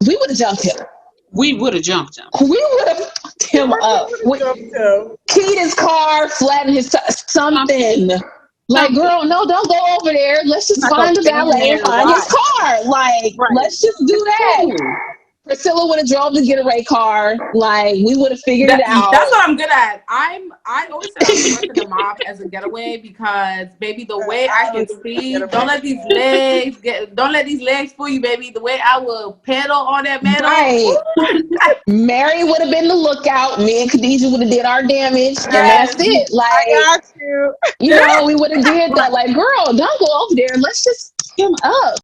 we would have jumped him. We would have jumped him. We would have fucked him up. Keyed his car, flattened his something. Like, girl, no, don't go over there. Let's just find the valet and find his car. Like, let's just do that. Priscilla would have drove the getaway car. Like, we would have figured it out. That's what I'm good at. I always say I'm working the mob as a getaway because, baby, the way I can see, don't let these legs fool you, baby. The way I will pedal on that metal. Right. Mary would have been the lookout. Me and Khadijah would have did our damage, and that's it. Like, I got you. You know, we would have did that. Like, girl, don't go over there. Let's just pick him up.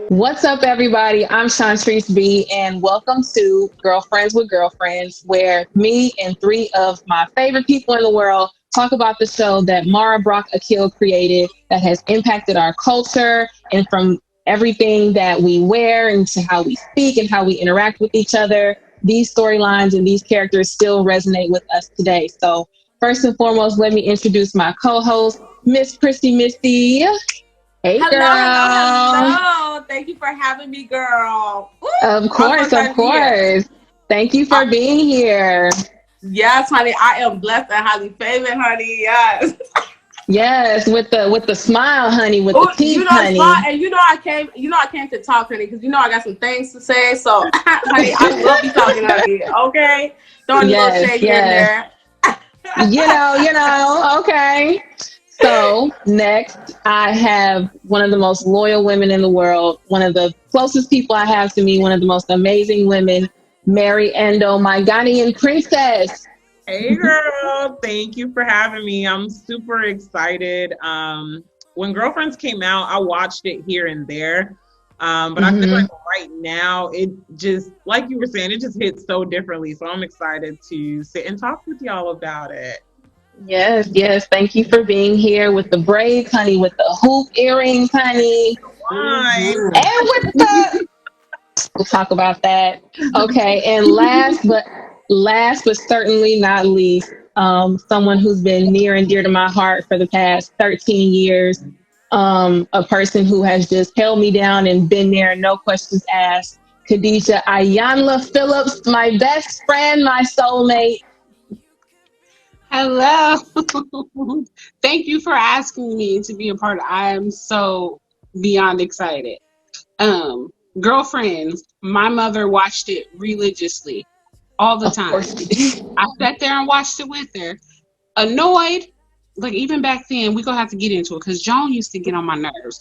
What's up, everybody? I'm Shantrice B, and welcome to Girlfriends with Girlfriends, where me and three of my favorite people in the world talk about the show that Mara Brock Akil created that has impacted our culture, and from everything that we wear and to how we speak and how we interact with each other, these storylines and these characters still resonate with us today. So first and foremost, let me introduce my co-host, Miss Christy Misty. Hey, hello, girl. hello. Thank you for having me, girl. Ooh, of course. Thank you for being here. Yes, honey. I am blessed and highly favored, honey. Yes. Yes, with the smile, honey, with the teeth, honey. And I came to talk, honey, because I got some things to say. So, honey, I love you talking, honey. Okay, throwing a little shade here and there. you know. Okay. So next, I have one of the most loyal women in the world, one of the closest people I have to me, one of the most amazing women, Mary Endo, my Ghanaian princess. Hey, girl. Thank you for having me. I'm super excited. When Girlfriends came out, I watched it here and there. But I feel like right now, it just, like you were saying, it just hits so differently. So I'm excited to sit and talk with y'all about it. Yes. Thank you for being here with the braids, honey, with the hoop earrings, honey. And with the... We'll talk about that. Okay, and last but certainly not least, someone who's been near and dear to my heart for the past 13 years, a person who has just held me down and been there, no questions asked, Khadijah Ayanla Phillips, my best friend, my soulmate. Hello. Thank you for asking me to be a part of it. I am so beyond excited. Girlfriends, my mother watched it religiously all the time. I sat there and watched it with her. Annoyed, like even back then, we're going to have to get into it because Joan used to get on my nerves.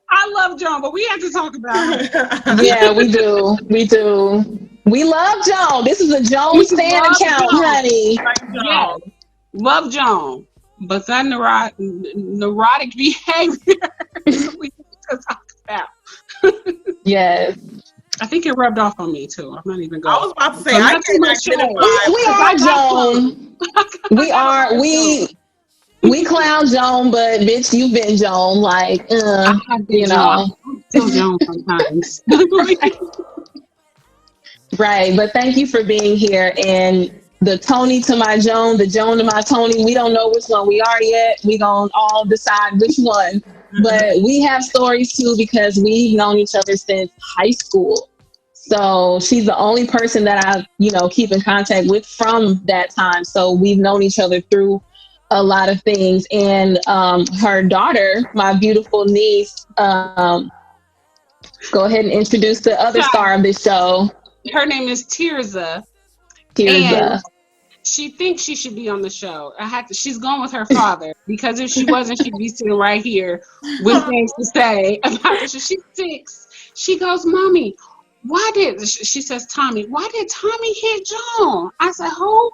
I love Joan, but we have to talk about her. Yeah, we do. We love Joan. This is a Joan stan account, honey. Yes. Love Joan. But that neurotic behavior we need to talk about. Yes. I think it rubbed off on me too. I'm not even going. I was about to say, I can't identify. We are Joan. We clown Joan, but bitch, you've been Joan. Like, I'm still Joan sometimes. Right, but thank you for being here. And the Toni to my Joan, the Joan to my Toni, we don't know which one we are yet. We gonna all decide which one. But we have stories too because we've known each other since high school. So she's the only person that I, keep in contact with from that time. So we've known each other through a lot of things. And her daughter, my beautiful niece, go ahead and introduce the other star of this show. Her name is Tirza. And she thinks she should be on the show. She's going with her father because if she wasn't, she'd be sitting right here with things to say about it. She's 6. She goes, Mommy, she says, Tommy, why did Tommy hit Joan? I said, who?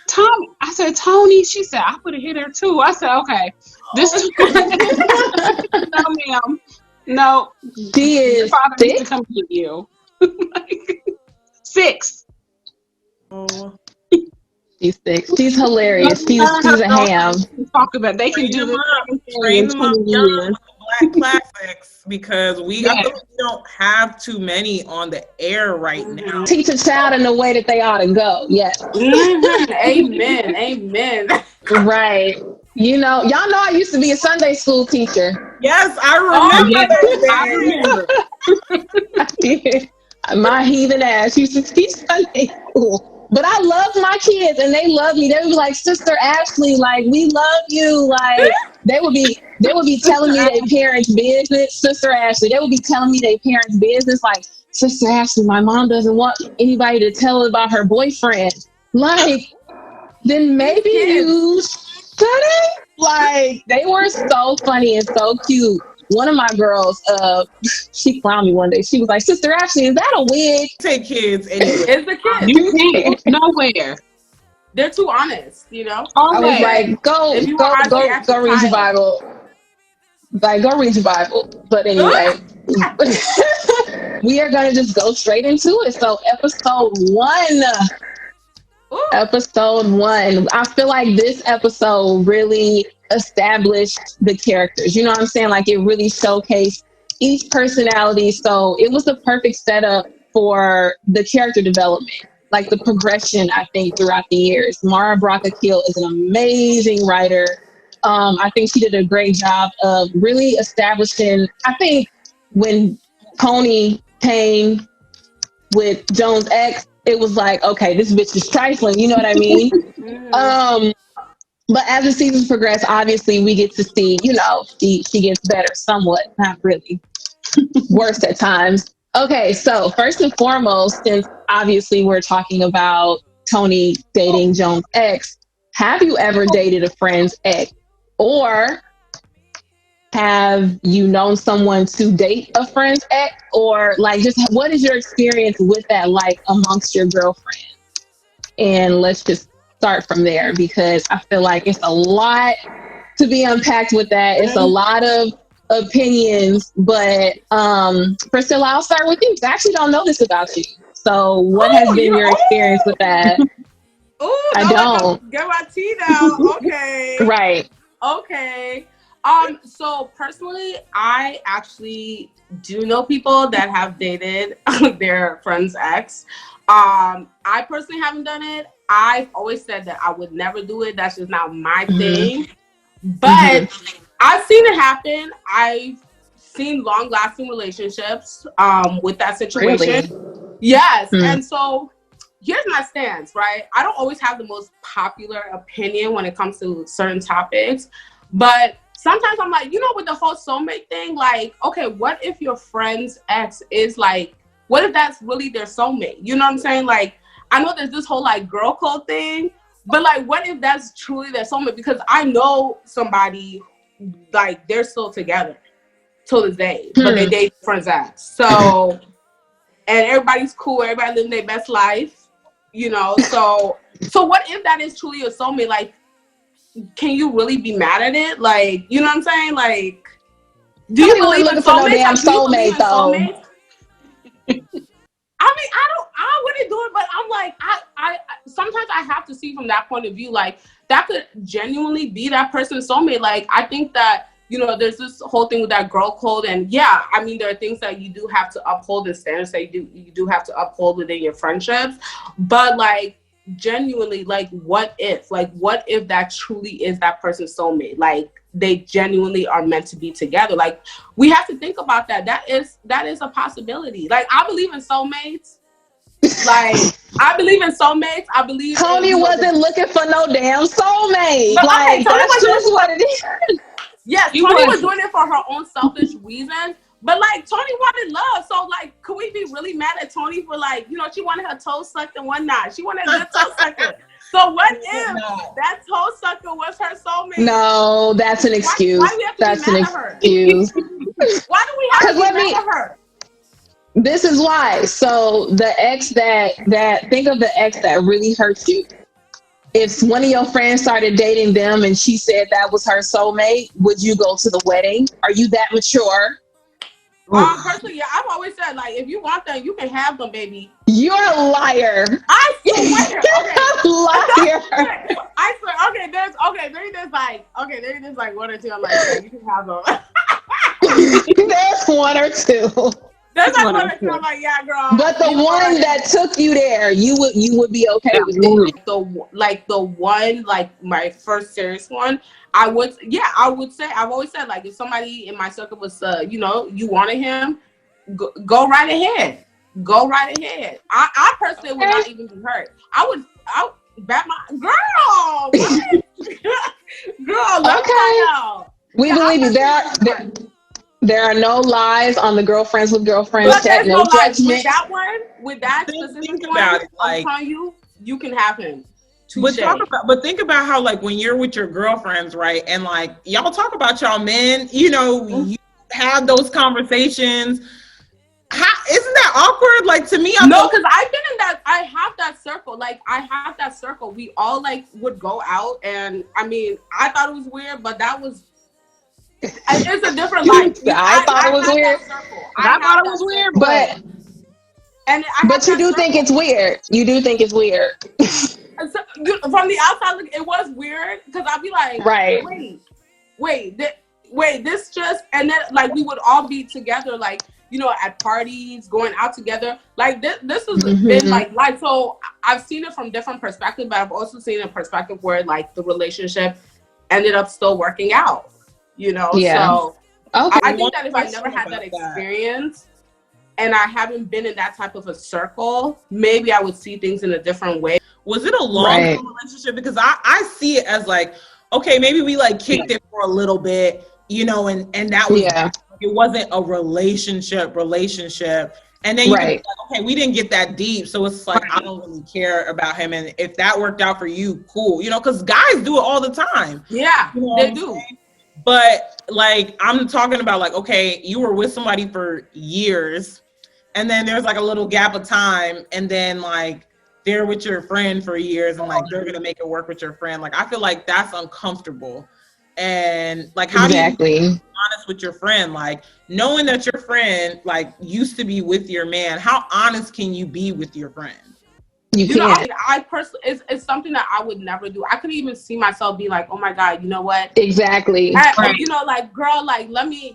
Tommy. I said, Toni. She said, I would have hit her too. I said, okay. This is no, ma'am. No. She is father 6? needs to come get you. 6. Oh. She's 6. She's hilarious. She's a ham. Talk about they can do this. Train them up young with Black classics because I feel like we don't have too many on the air right now. Teach a child in the way that they ought to go. Yes. Amen. Right. You know, y'all know I used to be a Sunday school teacher. Yes, I Oh, remember Yes, those I days. remember. My heathen ass used to teach Sunday school. But I loved my kids and they loved me. They would be like, Sister Ashley, like, we love you. Like they would be telling Sister me their Act. parents' business. Sister Ashley. They would be telling me their parents' business, like, Sister Ashley, my mom doesn't want anybody to tell about her boyfriend. Like, then these maybe kids. you shouldn't. Like, they were so funny and so cute. One of my girls, she clowned me one day. She was like, Sister Ashley, is that a wig? Take kids anywhere. It's the kids. You can't go nowhere. They're too honest, you know? I was Always. like, go, If you want go, honesty, go, ask go your read your child. Bible. Like, go read your Bible. But anyway, we are gonna just go straight into it. So, episode one. Ooh. Episode one. I feel like this episode really established the characters. You know what I'm saying? Like, it really showcased each personality. So it was the perfect setup for the character development, like the progression, I think, throughout the years. Mara Brock-Akil is an amazing writer. I think she did a great job of really establishing, I think when Toni came with Joan's ex, it was like, okay, this bitch is trifling. You know what I mean? Mhm. Um, but as the seasons progress, obviously we get to see, she gets better somewhat, not really, worse at times. Okay, so first and foremost, since obviously we're talking about Toni dating Joan's ex, have you ever dated a friend's ex? Or have you known someone to date a friend's ex? Or like, just what is your experience with that like amongst your girlfriends? And let's just start from there because I feel like it's a lot to be unpacked with that. It's a lot of opinions, but Priscilla, I'll start with you. I actually don't know this about you. So what has Oh, been you're your experience with that? I don't let them don't. get my tea now. Okay. Right. Okay. So personally, I actually do know people that have dated their friend's ex. I personally haven't done it. I've always said that I would never do it. That's just not my thing. But I've seen it happen. I've seen long-lasting relationships with that situation. Really? Yes. And so here's my stance, right? I don't always have the most popular opinion when it comes to certain topics, but sometimes I'm like, with the whole soulmate thing, like, okay, what if your friend's ex is like, what if that's really their soulmate? You know what I'm saying? Like, I know there's this whole like girl code thing, but like, what if that's truly their soulmate? Because I know somebody, like, they're still together till this day, but they date friend's ex. So, and everybody's cool, everybody living their best life. So what if that is truly a soulmate? Like, can you really be mad at it? Like, you know what I'm saying? Like, do you believe in for no soulmates? damn Like, do you believe soulmate in though? soulmates? I mean, I wouldn't do it, but I'm like, I sometimes I have to see from that point of view, like, that could genuinely be that person's soulmate. Like, I think that, there's this whole thing with that girl code, and yeah, I mean, there are things that you do have to uphold and standards that you do have to uphold within your friendships, but like, genuinely, like, what if that truly is that person's soulmate? Like, they genuinely are meant to be together. Like, we have to think about that. That is a possibility. Like, I believe in soulmates. Like, I believe in soulmates. I believe Toni wasn't looking for no damn soulmate. But, like, okay, that's just what it is. Yes, Toni was doing it for her own selfish reasons. But like, Toni wanted love. So like, could we be really mad at Toni for like, she wanted her toe sucked and whatnot. She wanted a good toe sucker. So what if that toe sucker was her soulmate? No, that's an excuse. Why do we have to that's be mad an at her? excuse. Why do we have to be mad at her? This is why. So the ex that think of the ex that really hurt you. If one of your friends started dating them and she said that was her soulmate, would you go to the wedding? Are you that mature? Personally, yeah, I've always said, like, if you want them, you can have them, baby. You're a liar. I swear. Liar. I swear. There's like one or two. I'm like, yeah, you can have them. There's one or two. That's what not I'm what I'm like, yeah, girl. But the one that took you there, you would be okay with it. The one, like my first serious one, I would say, I've always said, like, if somebody in my circle was, you wanted him, go right ahead. Go right ahead. I personally would not even be hurt. I would bat my girl. What? Girl, let me find out. We believe you. There are no lies on the girlfriends with girlfriends But chat. there's no No lies judgment. with that specific Think one. about it, I'm telling you, you can have him. But think about how, like, when you're with your girlfriends, right, and like y'all talk about y'all men, you have those conversations. Isn't that awkward? Like, to me, because I've been in that. I have that circle. Like, I have that circle. We all, like, would go out, and I mean, I thought it was weird, but that was. It's a different life. I thought it was weird. I thought it was weird, but you do think it's weird. You do think it's weird. So, from the outside, look, it was weird because I'd be like, right, wait, this just, and then, like, we would all be together, like, at parties, going out together. Like, this has been like life. So I've seen it from different perspectives, but I've also seen a perspective where, like, the relationship ended up still working out. Yeah. So okay. I think that if I never had that experience and I haven't been in that type of a circle, maybe I would see things in a different way. Was it a long-term relationship? Because I see it as, like, okay, maybe we, like, kicked it for a little bit, and that was, it wasn't a relationship. And then you can be like, okay, we didn't get that deep. So it's like, I don't really care about him. And if that worked out for you, cool. Because guys do it all the time. Yeah, they do. Saying? But, like, I'm talking about, like, okay, you were with somebody for years, and then there's, like, a little gap of time, and then, like, they're with your friend for years, and, like, they're gonna make it work with your friend. Like, I feel like that's uncomfortable. And, like, how do you be honest with your friend? Like, knowing that your friend, like, used to be with your man, how honest can you be with your friend? You can't. I personally, it's something that I would never do. I couldn't even see myself be like, oh my God, you know what? Exactly. Like, girl, like, let me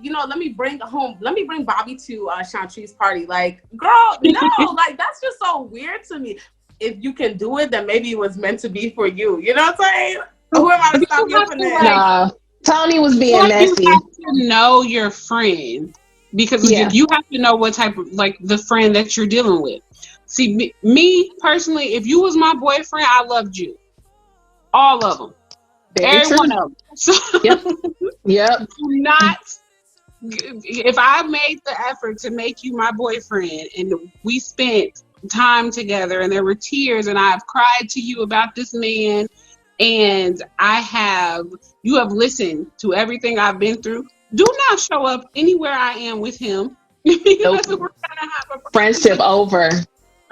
bring Bobby to Chantri's party. Like, girl, no, like, that's just so weird to me. If you can do it, then maybe it was meant to be for you. You know what I'm saying? Who am I to stop you from that? Nah, Toni was being messy. You have to know your friend, because you have to know what type of, like, the friend that you're dealing with. See, me personally, if you was my boyfriend, I loved you. All of them. Every one of them. So, Yep. Do not, if I made the effort to make you my boyfriend and we spent time together and there were tears and I've cried to you about this man and you have listened to everything I've been through, do not show up anywhere I am with him. Because we're gonna have a friendship over.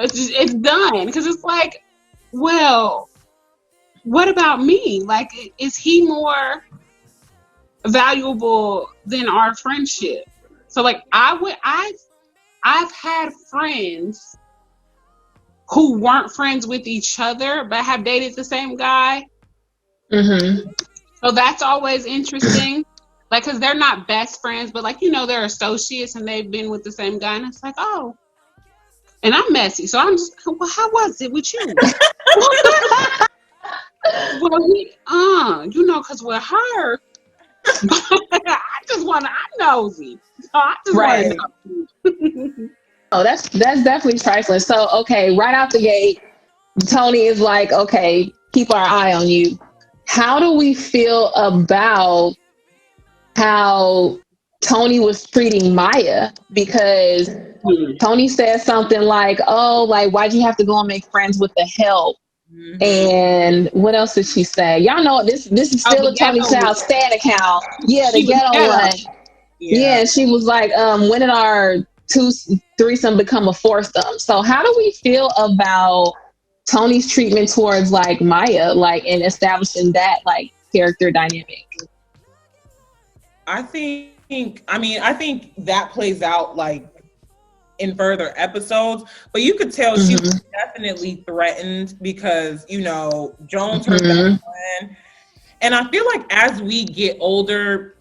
It's done, because it's like, well, what about me? Like, is he more valuable than our friendship? So, like, I've had friends who weren't friends with each other but have dated the same guy. So that's always interesting. Like, because they're not best friends, but, like, they're associates and they've been with the same guy, and it's like, oh. And I'm messy, so I'm just, well, how was it with you? Well, because with her, I'm nosy. So I just want to know. Oh, that's definitely trifling. So, okay, right out the gate, Toni is like, okay, keep our eye on you. How do we feel about how Toni was treating Maya? Because Toni said something like, oh, like, why'd you have to go and make friends with the help? And what else did she say? Y'all know this is still a Toni Child Stan account. Yeah, the ghetto one. Yeah, she was like, when did our threesome become a foursome? So how do we feel about Toni's treatment towards, like, Maya, like, and establishing that, like, character dynamic? I think that plays out, like, in further episodes, but you could tell she was definitely threatened because, Joan turned that on. And I feel like as we get older,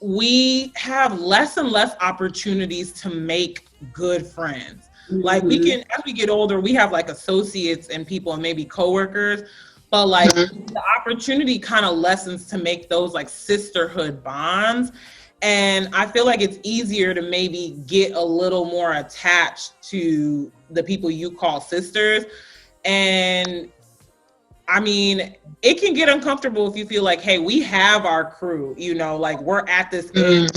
we have less and less opportunities to make good friends. Like we can, as we get older, we have like associates and people and maybe coworkers, but like the opportunity kind of lessens to make those like sisterhood bonds. And I feel like it's easier to maybe get a little more attached to the people you call sisters. And I mean, it can get uncomfortable if you feel like, hey, we have our crew, you know, like we're at this age,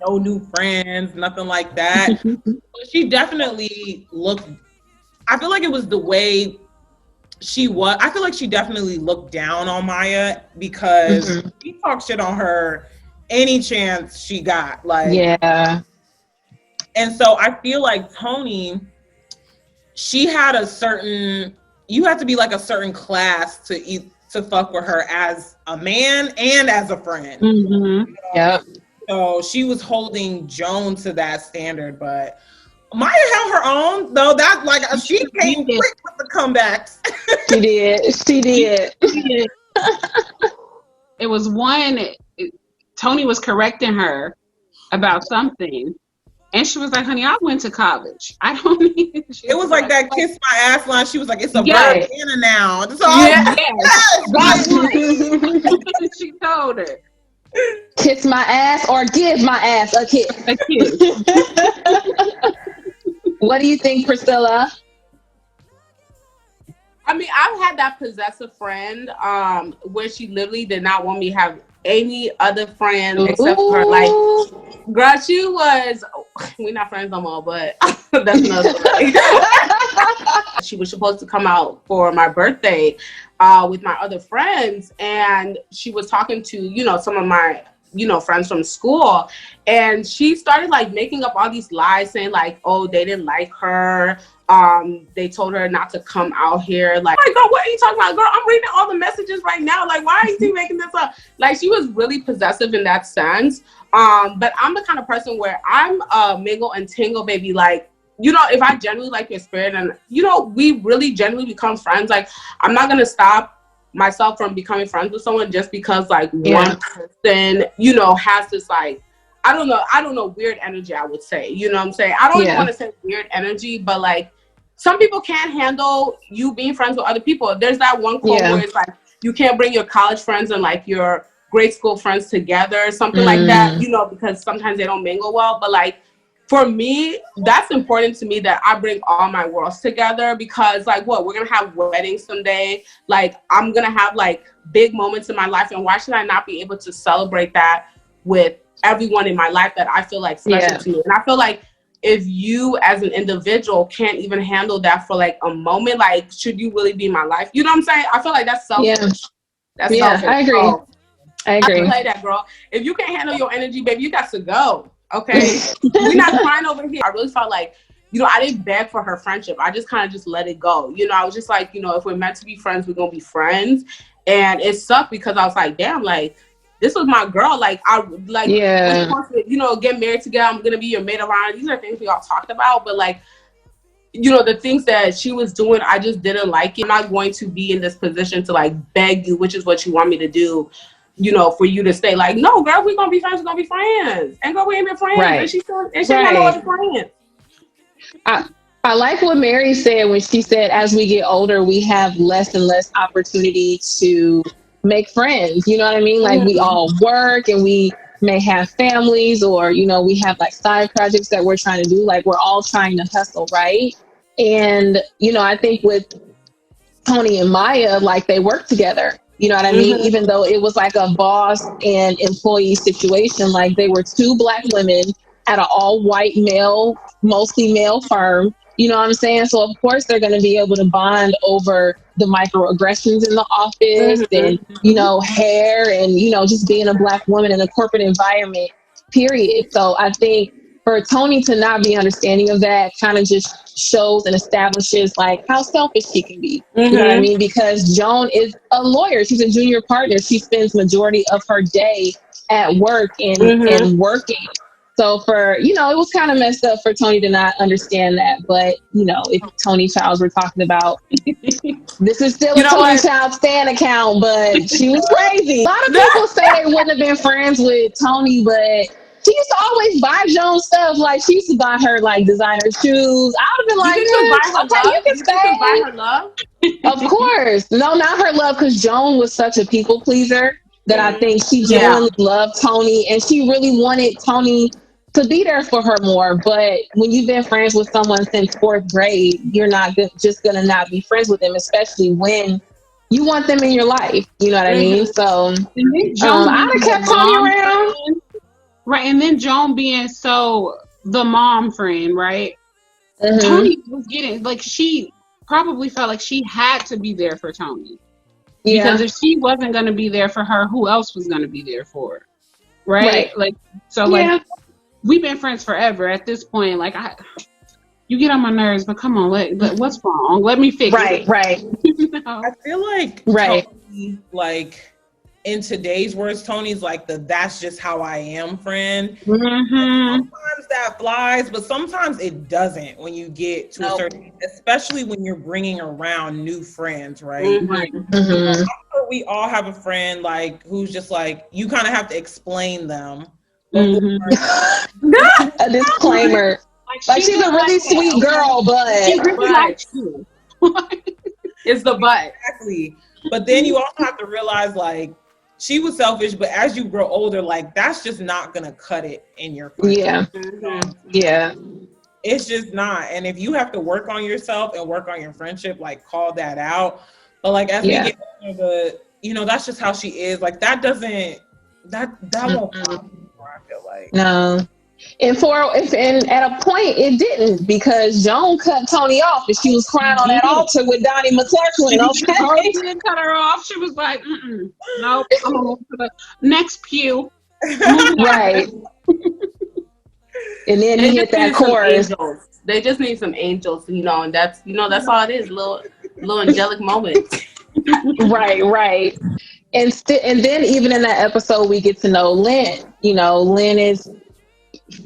no new friends, nothing like that. She definitely looked, I feel like it was the way she was. I feel like she definitely looked down on Maya because she talked shit on her any chance she got. Like, yeah. And so I feel like Toni, she had a certain, you have to be like a certain class to fuck with her as a man and as a friend. You know? Yep. So she was holding Joan to that standard, but Maya held her own, though. That like she came quick with the comebacks. She did. She did. It was one. Toni was correcting her about something, and she was like, "Honey, I went to college. I don't need." It was like that kiss my ass line. She was like, "It's a Yes. verb and a noun." So She told her, "Kiss my ass or give my ass a kiss." a kiss. What do you think, Priscilla? I mean, I've had that possessive friend where she literally did not want me to have any other friend except for her. Like, girl, she was, we're not friends no more, but that's another story. She was supposed to come out for my birthday with my other friends, and she was talking to, you know, some of my, you know, friends from school, and she started like making up all these lies saying like, oh, they didn't like her. They told her not to come out here. Like, oh my God, what are you talking about? Girl, I'm reading all the messages right now. Like, why are you making this up? Like, she was really possessive in that sense. But I'm the kind of person where I'm mingle and tingle, baby. Like, you know, if I genuinely like your spirit and, you know, we really genuinely become friends, like, I'm not going to stop myself from becoming friends with someone just because, like, one person, you know, has this, like, I don't know, weird energy, I would say. You know what I'm saying? I don't even want to say weird energy, but, like, some people can't handle you being friends with other people. There's that one quote where it's like, you can't bring your college friends and like your grade school friends together, something like that, you know, because sometimes they don't mingle well. But like, for me, that's important to me that I bring all my worlds together because like what, we're going to have weddings someday. Like I'm going to have like big moments in my life. And why should I not be able to celebrate that with everyone in my life that I feel like special to me? And I feel like if you as an individual can't even handle that for like a moment, like should you really be in my life? You know what I'm saying? I feel like that's selfish. That's selfish. I agree. So, I agree. I play that, girl. If you can't handle your energy, baby, you got to go. Okay? We're not crying over here. I really felt like, you know, I didn't beg for her friendship. I just kind of just let it go. You know, I was just like, you know, if we're meant to be friends, we're gonna be friends. And it sucked because I was like, damn, like this was my girl. Like, I like, we're supposed to, you know, get married together. I'm going to be your maid of honor. These are things we all talked about. But, like, you know, the things that she was doing, I just didn't like it. I'm not going to be in this position to, like, beg you, which is what you want me to do, you know, for you to stay like, no, girl, we're going to be friends. We're going to be friends. And girl, we ain't been friends. Right. And she had no other friends. I like what Mary said when she said, as we get older, we have less and less opportunity to make friends. You know what I mean? Like we all work and we may have families or, you know, we have like side projects that we're trying to do. Like we're all trying to hustle, right? And, you know, I think with Toni and Maya, like they work together. You know what I mean? Even though it was like a boss and employee situation, like they were two Black women at an all white male, mostly male firm. You know what I'm saying? So of course they're going to be able to bond over the microaggressions in the office and, you know, hair and, you know, just being a Black woman in a corporate environment, period. So I think for Toni to not be understanding of that kind of just shows and establishes like how selfish she can be. You know what I mean? Because Joan is a lawyer. She's a junior partner. She spends majority of her day at work and working. So for, it was kind of messed up for Toni to not understand that. But, if Toni Childs we're talking about, this is still a Toni Childs stan account, but she was crazy. A lot of people say they wouldn't have been friends with Toni, but she used to always buy Joan stuff. Like, she used to buy her, like, designer shoes. I would have been like, you can stay. Buy her love? Of course. No, not her love, because Joan was such a people pleaser that I think she genuinely loved Toni, and she really wanted Toni to be there for her more. But when you've been friends with someone since 4th grade, you're not just going to not be friends with them, especially when you want them in your life. You know what I mean? So I'd have kept Toni around. Friend, right. And then Joan being the mom friend, right? Mm-hmm. Toni was getting, like, she probably felt like she had to be there for Toni. Yeah. Because if she wasn't going to be there for her, who else was going to be there for her? Right? Like, so, like, we've been friends forever at this point. Like, you get on my nerves, but come on, what's wrong? Let me fix it. Right. I feel like Toni, like, in today's words, Toni's like that's just how I am friend. Mm-hmm. Sometimes that flies, but sometimes it doesn't when you get to a certain, especially when you're bringing around new friends, right? Mm-hmm. I'm sure we all have a friend like who's just like, you kind of have to explain them. Mm-hmm. A disclaimer. Like she's a really sweet girl, but she really likes you. It's the butt. Exactly. But then you also have to realize, like, she was selfish, but as you grow older, like, that's just not gonna cut it in your friendship. Yeah. It's just not. And if you have to work on yourself and work on your friendship, like, call that out. But like as we get older, that's just how she is. Like that won't happen anymore, I feel like. No. And at a point it didn't, because Joan cut Toni off and she was crying on that altar with Donnie McClurkin. Okay, she didn't cut her off. She was like, nope, I'm gonna move to the next pew. Right. And then he hit that chorus. They just need some angels, and that's all it is. Little angelic moments. Right. And then even in that episode we get to know Lynn. Lynn is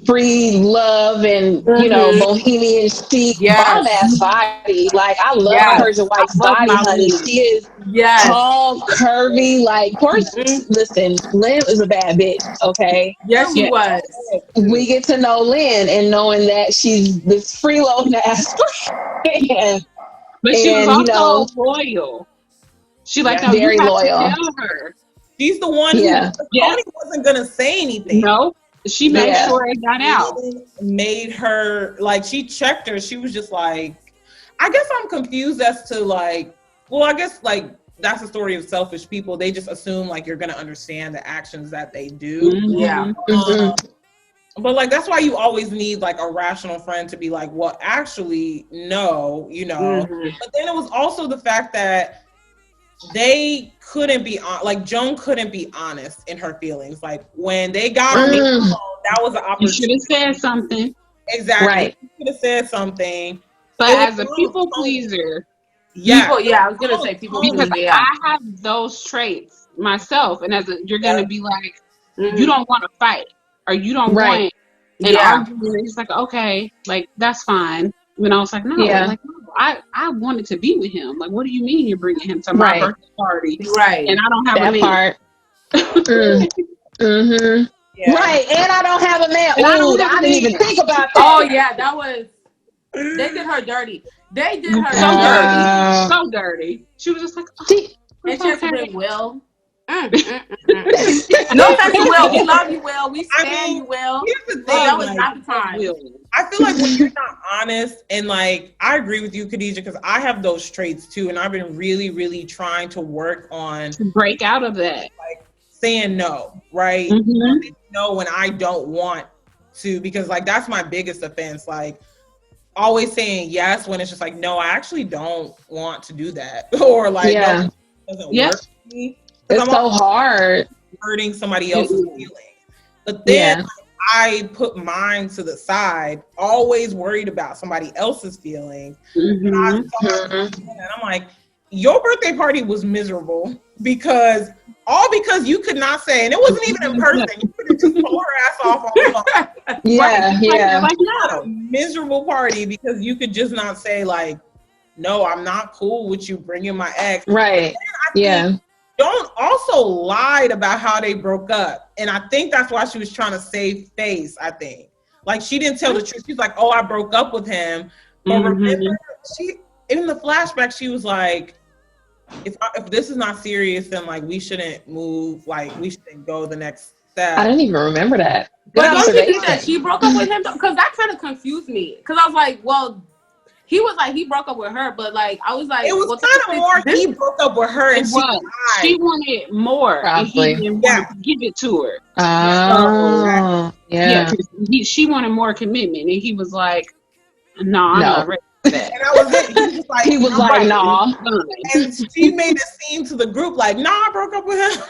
free love and bohemian chic, bomb ass body. Like I love Persian White's body, honey. She is tall, curvy. Like, listen, Lynn is a bad bitch. Okay. Yes, she was. We get to know Lynn, and knowing that she's this freeloading ass friend. But she was also loyal. She very loyal. Tell her. She's the one who Toni wasn't gonna say anything. No. She made sure it got out. Made her, like, she checked her. She was just like, I guess I'm confused as to, like, well, I guess, like, that's the story of selfish people. They just assume, like, you're going to understand the actions that they do. Mm-hmm. Yeah. But, like, that's why you always need, like, a rational friend to be like, well, actually, no, Mm-hmm. But then it was also the fact that they couldn't be like Joan couldn't be honest in her feelings. Like when they got on the phone, that was an opportunity. You should have said something. Exactly. Right. You should have said something. But as a people pleaser, I was gonna say people because pleaser. I have those traits myself, and you're gonna be like, you don't want to fight, or you don't want an argument. It's like, okay, like that's fine. And I was like, no, I wanted to be with him. Like, what do you mean you're bringing him to my birthday party? Right. And I don't have that a part. Mm-hmm. Yeah. Right. And I don't have a man. Ooh, I didn't even think about that. Oh, yeah. That was... They did her dirty. They did her so dirty. She was just like, and she has to say, Will. No offense to Will. We love you, Will. We stand you, Will. Here's the thing. That was not the time. I feel like when you're not honest, and like I agree with you, Khadijah, because I have those traits too, and I've been really, really trying to work on to break out of that. Like saying no, right? Mm-hmm. No, when I don't want to, because like that's my biggest offense. Like always saying yes when it's just like, no, I actually don't want to do that, or like no, it doesn't work for me. It's so hard hurting somebody else's feelings. But then I put mine to the side, always worried about somebody else's feelings. Mm-hmm. And I'm like, your birthday party was miserable because you could not say, and it wasn't even in person. You could have just told her ass off on the phone. Yeah. Like, A no. miserable party because you could just not say like, no, I'm not cool with you bringing my ex. Right. Yeah. Joan also lied about how they broke up. And I think that's why she was trying to save face, I think. Like, she didn't tell the truth. She's like, oh, I broke up with him. But remember, she, in the flashback, she was like, if this is not serious, then, like, we shouldn't move. Like, we shouldn't go the next step. I didn't even remember that. But don't you think that she broke up with him? Because that kind of confused me. Because I was like, well, he was like, he broke up with her, but like, I was like, it was kind of more he broke up with her and she wanted more. Probably. And he didn't want to give it to her. Oh, yeah. She wanted more commitment, and he was like, no, I'm not ready for that. And that was it. He was like, nah. And she made a scene to the group like, nah, I broke up with him.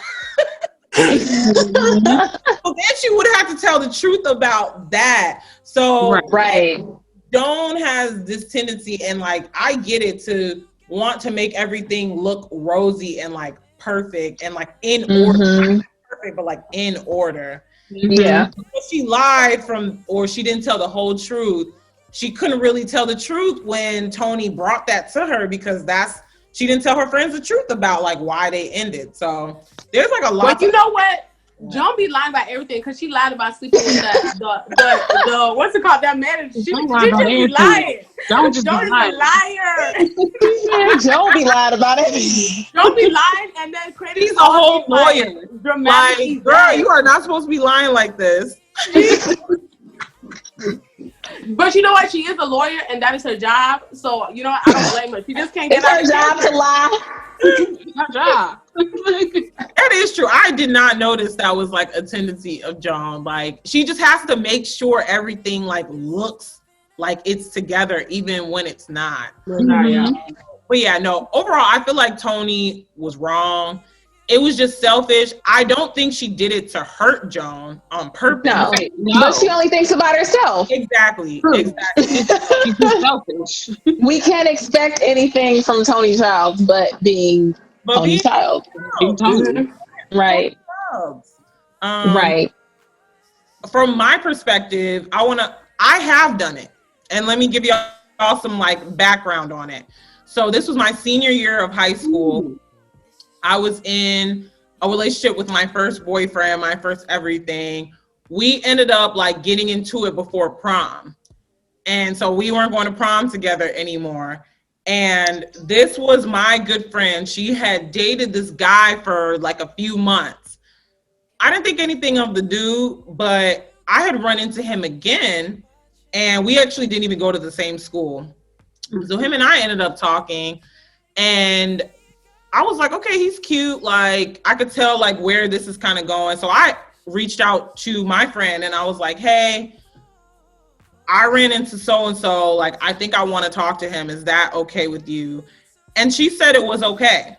Well, then she would have to tell the truth about that. So right. Joan has this tendency, and like I get it, to want to make everything look rosy and like perfect and like in order. Not perfect, but like in order. Yeah. If she lied or she didn't tell the whole truth, she couldn't really tell the truth when Toni brought that to her, because she didn't tell her friends the truth about like why they ended. So there's like a lot. But you know what? Joan be lying about everything, because she lied about sleeping with the what's it called, that manager. She just be lying. Joan just Joan is a liar. Joan be lying about it. Joan be lying and then creating. She's a whole lawyer. Dramatic. Like, girl, you are not supposed to be lying like this. But you know what? She is a lawyer, and that is her job. So you know what? I don't blame her. She just can't get her job to lie. Her job. That is true. I did not notice that was like a tendency of Joan. Like, she just has to make sure everything like looks like it's together, even when it's not. But yeah, no. Overall, I feel like Toni was wrong. It was just selfish. I don't think she did it to hurt Joan on purpose. No. But she only thinks about herself. Exactly. She's selfish. We can't expect anything from Toni Childs but being Toni Childs. Right. Right. From my perspective, I have done it. And let me give y'all some like background on it. So this was my senior year of high school. I was in a relationship with my first boyfriend, my first everything. We ended up like getting into it before prom. And so we weren't going to prom together anymore. And this was my good friend. She had dated this guy for like a few months. I didn't think anything of the dude, but I had run into him again, and we actually didn't even go to the same school. So him and I ended up talking, and I was like, okay, he's cute. Like, I could tell like where this is kind of going. So I reached out to my friend and I was like, hey, I ran into so-and-so. Like, I think I want to talk to him. Is that okay with you? And she said it was okay.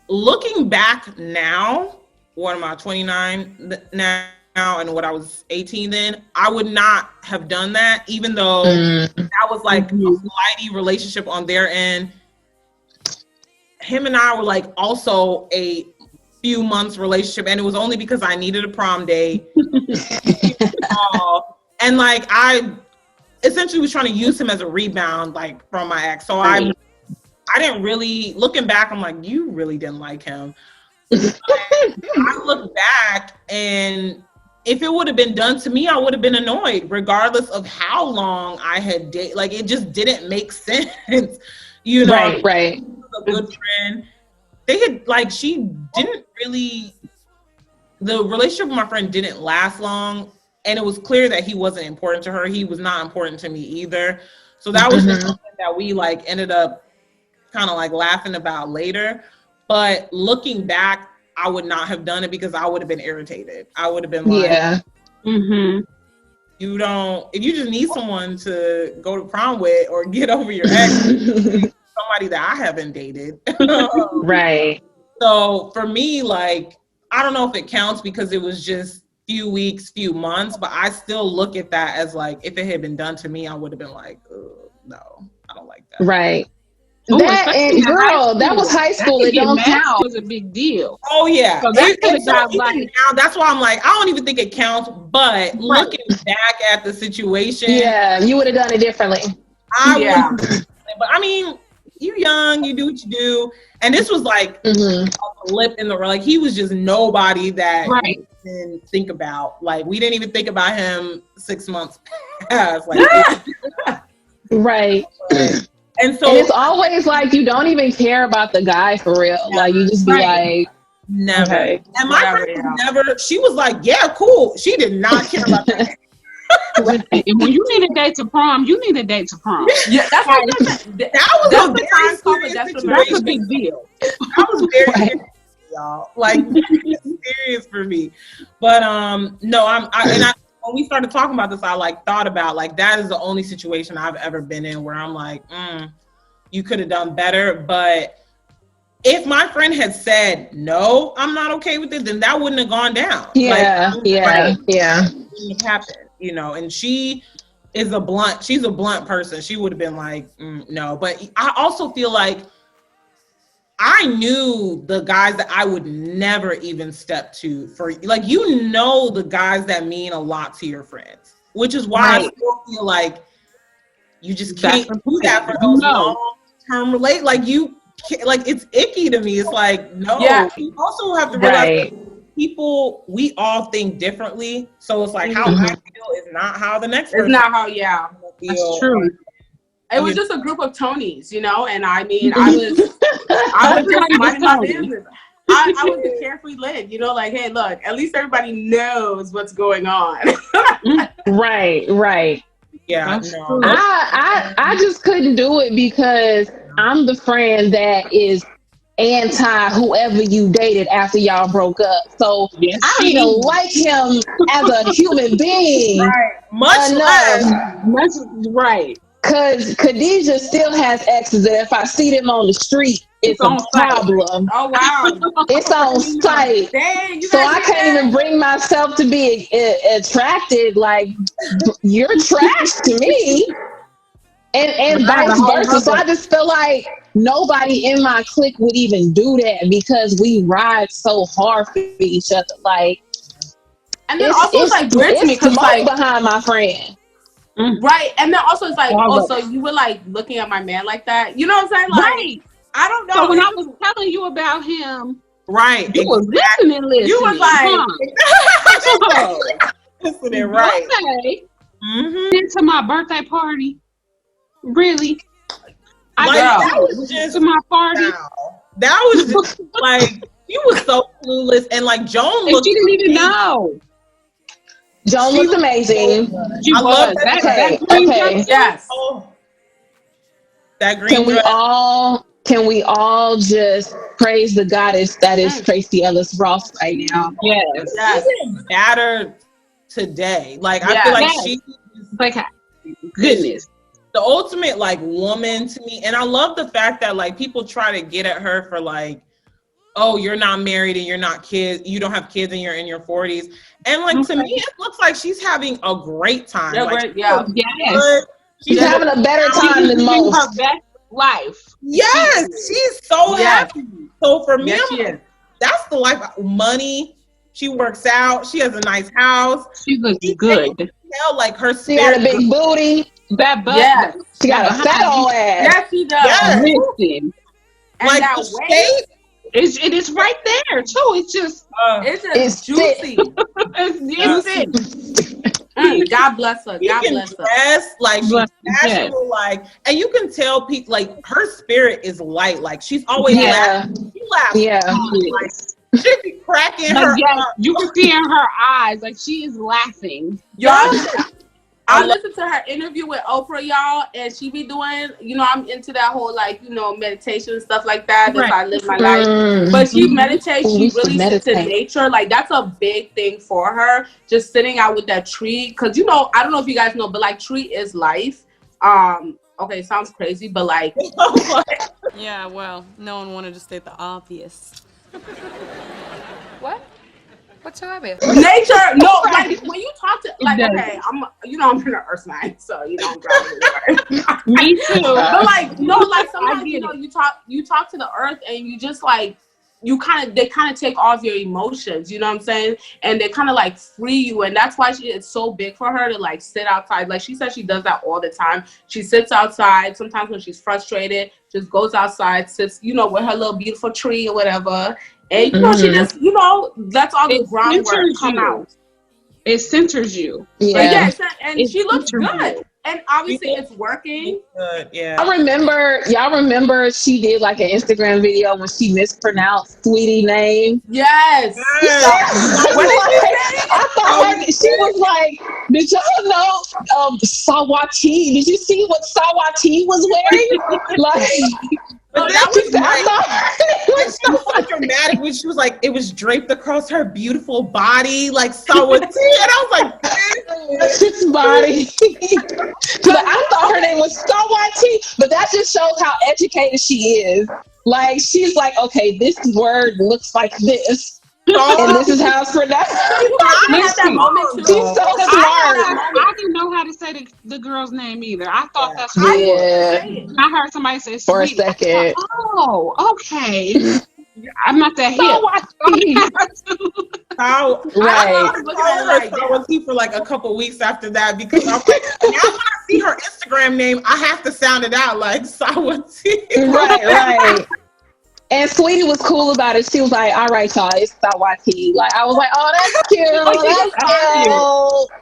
Looking back now, what am I, 29 now? And what I was 18 then, I would not have done that, even though that was like a flighty relationship on their end. Him and I were like also a few months relationship, and it was only because I needed a prom date. And like I essentially was trying to use him as a rebound, like from my ex. So I didn't really, looking back, I'm like, you really didn't like him. I look back, and if it would have been done to me, I would have been annoyed, regardless of how long I had dated. Like, it just didn't make sense, you know. Right. A good friend. They had like, she didn't really. The relationship with my friend didn't last long, and it was clear that he wasn't important to her. He was not important to me either. So that was just something that we like ended up kind of like laughing about later. But looking back, I would not have done it because I would have been irritated. I would have been like, you don't, if you just need someone to go to prom with or get over your ex, somebody that I haven't dated. Right. So for me, like, I don't know if it counts because it was just few weeks, few months, but I still look at that as like, if it had been done to me, I would have been like, no, I don't like that. Right. That and girl, that was high school. It don't count. Was a big deal. Oh yeah, So that could have got like. Now, that's why I'm like, I don't even think it counts. But looking back at the situation, yeah, you would have done it differently. But I mean, you young, you do what you do, and this was like a lip in the like he was just nobody that we didn't think about. Like we didn't even think about him 6 months past. Like, right. And so it's always like you don't even care about the guy for real. Like you just be like, never. Okay. And my friend never. She was like, yeah, cool. She did not care about that. And when you need a date to prom, you need a date to prom. Yeah, that's a big deal. That was very serious, y'all. Like serious for me. But no, when we started talking about this, I like thought about like that is the only situation I've ever been in where I'm like, you could have done better. But if my friend had said no, I'm not okay with it, then that wouldn't have gone down. Yeah, Wouldn't have happened, you know. And she's a blunt person. She would have been like, no. But I also feel like I knew the guys that I would never even step to for, like, you know, the guys that mean a lot to your friends, which is why I still feel like you just can't do that for those long-term relate. Like you can't, like, it's icky to me. It's like, no, you also have to realize people, we all think differently. So it's like how I feel is not how the next person. It's not how, that's true. It was just a group of Tonys, you know, and I mean, I was just minding my business. I was the carefree leg, you know, like, hey, look, at least everybody knows what's going on. Right. Yeah, no. I just couldn't do it because I'm the friend that is anti whoever you dated after y'all broke up. So I don't even like him as a human being. Much less. Because Khadijah still has exes that if I see them on the street, it's a problem. Oh, wow. It's on sight. Dang, so I can't even bring myself to be attracted. Like, you're trash to me. And vice versa. So I just feel like nobody in my clique would even do that because we ride so hard for each other. Like, and then also it's like weird to me because like behind my friend. Right. And then also it's like, also you were like looking at my man like that. You know what I'm saying? Like, I don't know. So when I was telling you about him, you was listening. You was like, listening, right? Into my birthday party. Really? That was just to my party. That was just like, you was so clueless, and like Joan looked. She didn't even know. Joan looked amazing. She was. Okay. Yes. That green dress. Can we all just praise the goddess that is Tracy Ellis Ross right now? Yes. She's better today. Like I feel like she's like goodness. The ultimate like woman to me. And I love the fact that like people try to get at her for like, oh, you're not married and you're not kids, you don't have kids and you're in your 40s. And like to me, it looks like she's having a great time. She's having a better time than most. Her best life. Yes, she's so happy. So for me, that's the life. Money. She works out. She has a nice house. She looks good. Like her spirit. She got a big booty. That butt. Yes. She got a fat old ass. Yes, she does. Yes. Listen. And like that weight. It is right there too. It's just it's juicy. God bless her. God bless her. Dress, like she's casual, like, and you can tell people like her spirit is light. Like she's always laughing. She laughs. Like, she be cracking her up. You can see in her eyes, like she is laughing. Y'all, I listened to her interview with Oprah, y'all, and she be doing, you know, I'm into that whole like, you know, meditation and stuff like that. That's how I live my life. But she meditates, she really sits in nature. Like that's a big thing for her. Just sitting out with that tree. Cause you know, I don't know if you guys know, but like tree is life. Okay, sounds crazy, but like yeah, well, no one wanted to state the obvious. What? What's so obvious? Nature, no, like when you talk to like, does. okay, I'm an earth sign, so I'm grounded. Me too. But like, no, like sometimes get you talk to the earth, and you just like they kind of take off your emotions. You know what I'm saying? And they kind of like free you, and that's why it's so big for her to like sit outside. Like she says, she does that all the time. She sits outside. Sometimes when she's frustrated, just goes outside, sits, with her little beautiful tree or whatever, and she just lets all the groundwork come out. It centers you. Yeah. And she looks good. And obviously it's working. Good, yeah. Y'all remember she did like an Instagram video when she mispronounced Sweetie name? Yes. What did she say? I thought she was like, did y'all know Sawati? Did you see what Sawati was wearing? Like, but that was she was so dramatic when she was like, it was draped across her beautiful body, like Sawati, and I was like, this body. I thought her name was Sawati, but that just shows how educated she is. Like, she's like, okay, this word looks like this. And this is how it's pronounced. I had that moment too. She's so smart. I didn't know how to say the girl's name either. I thought that's I heard somebody say for a Sweetie. second. Oh, okay. I'm not that hip. Right. I was her for like a couple weeks after that because I'm like, now when I see her Instagram name, I have to sound it out like Sawati. Right. And Sweetie was cool about it. She was like, all right, y'all, it's Sawati. Like, I was like, oh, that's cute.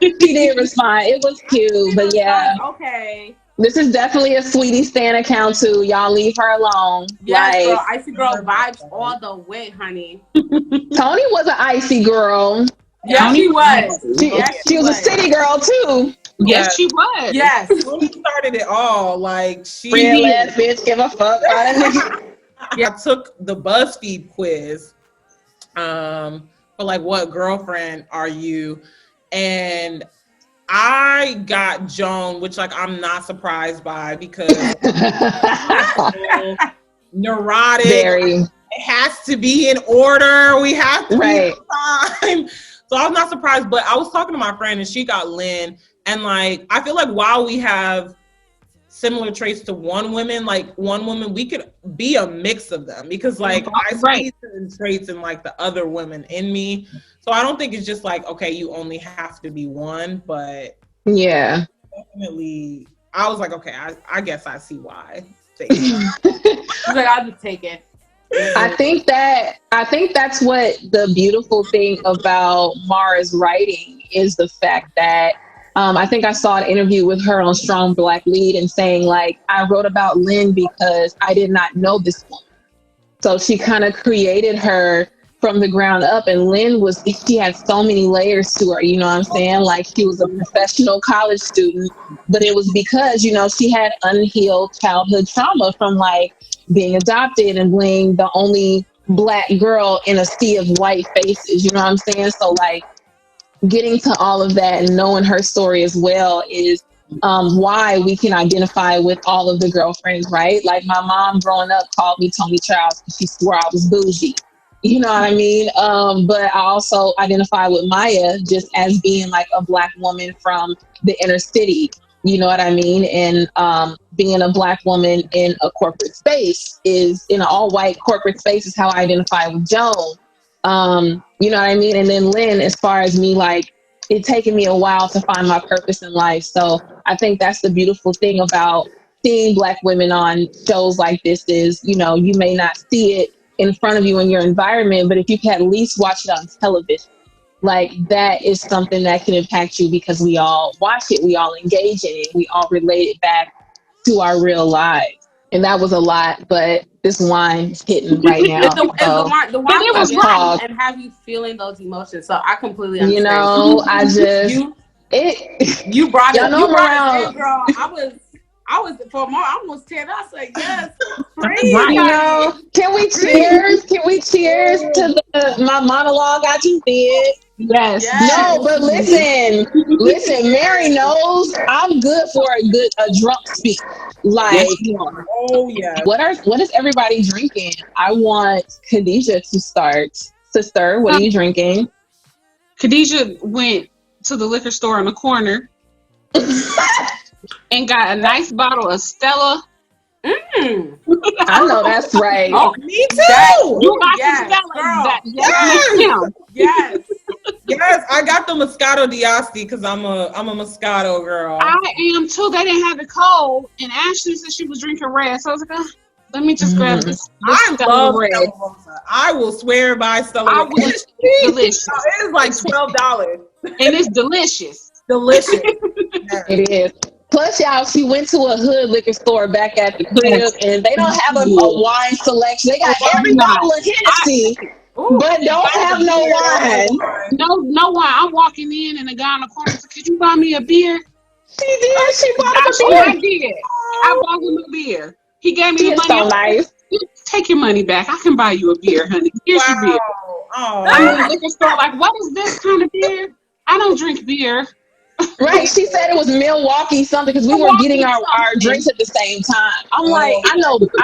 That's cute. She did respond. It was cute. But yeah. Okay. This is definitely a Sweetie stan account too. Y'all leave her alone. Yes, girl. Icy girl vibes all the way, honey. Toni was an icy girl. Yes, she was. She was a city girl too. Yes, she was. Yes. She started it all. Like, she real ass bitch, give a fuck about a nigga. I took the BuzzFeed quiz for like, what girlfriend are you? And I got Joan, which like I'm not surprised by because neurotic. Very. It has to be in order. We have to be in time. So I was not surprised, but I was talking to my friend and she got Lynn. And like, I feel like while we have similar traits to one woman, we could be a mix of them because like I see certain traits in like the other women in me. So I don't think it's just like, okay, you only have to be one, but yeah, definitely I was like, okay, I guess I see why. Like, I'll just take it. I think that's what the beautiful thing about Mara's writing is, the fact that I think I saw an interview with her on Strong Black Lead and saying like, I wrote about Lynn because I did not know this woman. So she kind of created her from the ground up, and Lynn she had so many layers to her, you know what I'm saying? Like, she was a professional college student, but it was because, she had unhealed childhood trauma from like being adopted and being the only Black girl in a sea of white faces, you know what I'm saying? So like, getting to all of that and knowing her story as well is why we can identify with all of the girlfriends, right? Like, my mom growing up called me Toni Charles because she swore I was bougie. You know what I mean? But I also identify with Maya just as being like a Black woman from the inner city. You know what I mean? And being a Black woman in a corporate space in an all-white corporate space is how I identify with Joan. You know what I mean? And then Lynn, as far as me, like, it taken me a while to find my purpose in life. So I think that's the beautiful thing about seeing Black women on shows like this is, you may not see it in front of you in your environment, but if you can at least watch it on television, like, that is something that can impact you because we all watch it, we all engage in it, we all relate it back to our real lives. And that was a lot, but this wine's hitting right now. The wine was right and have you feeling those emotions. So I completely understand. I just you brought it. You brought it in, girl. I was for more. I almost teared up. I said, yes. Can we cheers? Can we cheers to my monologue I just did? Yes. No, but listen, Mary knows I'm good for a drunk speech. Like, what is everybody drinking? I want Khadijah to start. Sister, what are you drinking? Khadijah went to the liquor store in the corner and got a nice bottle of Stella. I know that's right. Oh, Me too. You got yes, some Stella. girl. Yes. Yes. Yes, I got the Moscato d'Asti because I'm a Moscato girl. I am too. They didn't have the cold, and Ashley said she was drinking red, so I was like, let me just grab this I Stella love red. Stella Rosa. I will swear by Stella I Rosa. will. It Delicious. is like $12. And it's delicious. Delicious. It is. Plus, y'all, she went to a hood liquor store back at the crib, and they don't have a wine selection. They got every bottle of Hennessy, but don't have no wine. No wine. I'm walking in, and the guy in the corner said, "Could you buy me a beer?" She did. She bought I us a beer. did. I bought him a beer. He gave me She the is money. so nice. Take your money back. I can buy you a beer, honey. Here's your beer. Oh. I'm in the liquor store like, what is this kind of beer? I don't drink beer. Right. She said it was Milwaukee something because we were getting our drinks at the same time. I'm like, I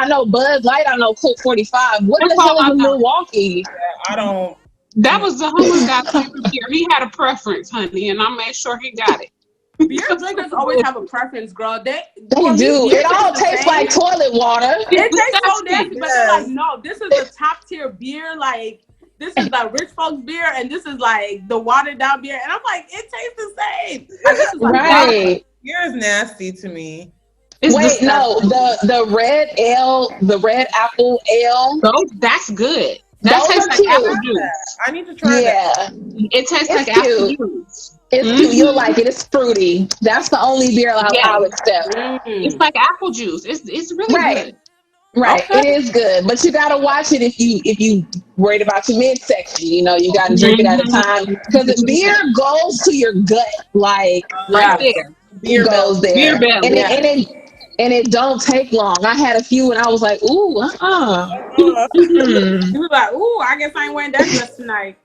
know Bud Light, I know Coke 45. What That's the hell all is I a know. Milwaukee? I don't. That was the homeless guy's favorite beer. He had a preference, honey, and I made sure he got it. Beer drinkers always have a preference, girl. They do. It all tastes like toilet water. It tastes so nasty, but they're like, no, this is the top tier beer. Like, this is the rich folks beer, and this is like the watered down beer. And I'm like, it tastes the same. Like, this is like Right. Beer is nasty to me. Wait, no, the red ale, the red apple ale. That's good. That tastes like apple juice. I need to try that. It tastes like cute. apple juice. It's cute. You'll like it. It's fruity. That's the only beer I'll accept. It's like apple juice. It's really good. Right. Okay. It is good, but you gotta watch it if you worried about your midsection. You know, you gotta drink it at a time because the beer goes to your gut, like right there. Beer goes there, Beer belly. and it don't take long. I had a few, and I was like, ooh, You was like, ooh, I guess I ain't wearing that dress tonight.